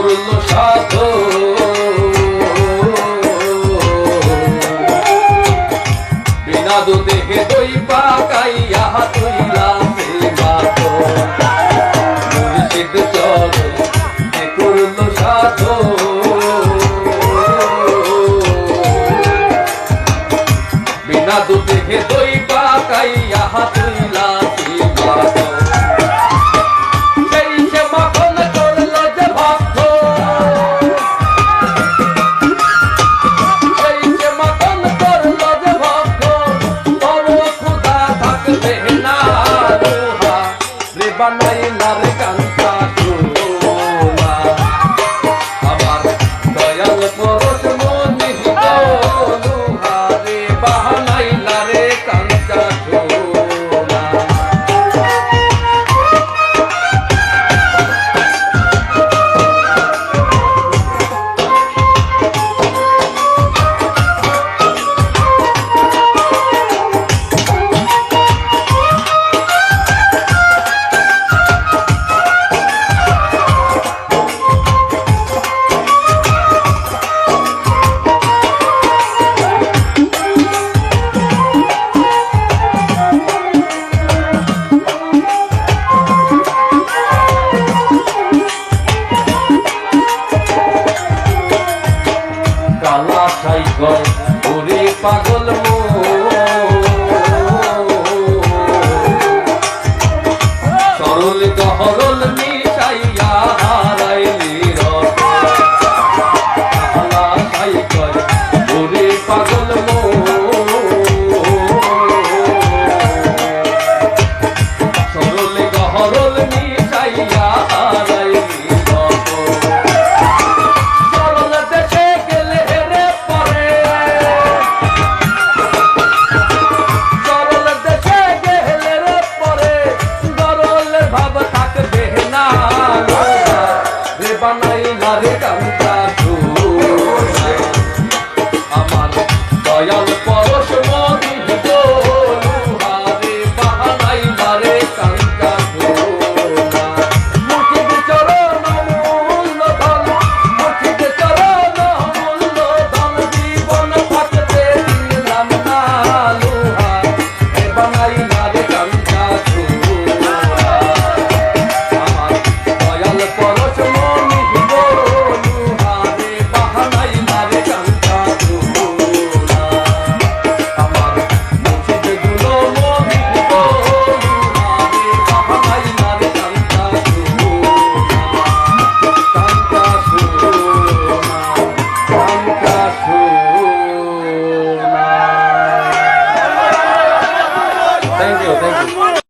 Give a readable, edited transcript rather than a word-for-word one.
করল সাধো বিনা দুধে দই পাকাইয়া তুইলা মাতো মুর্শিদ চরণ করল সাধো বিনা দুধে দই পাকাইয়া তুইলা মাতো বানাইলার কান্তা সোনা আমার দয়াল পরশ মনি লোহারে বানাইলারে কান্তা সোনা কালাশাই গয় ওরে পাগল সরল গহরল মিশাইয়া হারাইলি কালাশাই গয় ওরে পাগল সরল গহরল মিশাইয়া হারাইলি বানাইলারে কান্তা সোনা আমার দয়াল পরশ মনি লোহারে বানাইলারে কান্তা সোনা মুর্শিদ চরণ মূল্য ধন মুর্শিদ চরণ মূল্য ধন জীবন থাকতে দিলাম না লোহারে বানাইলারে কান্তা সোনা আমার দয়াল পরশ Thank you.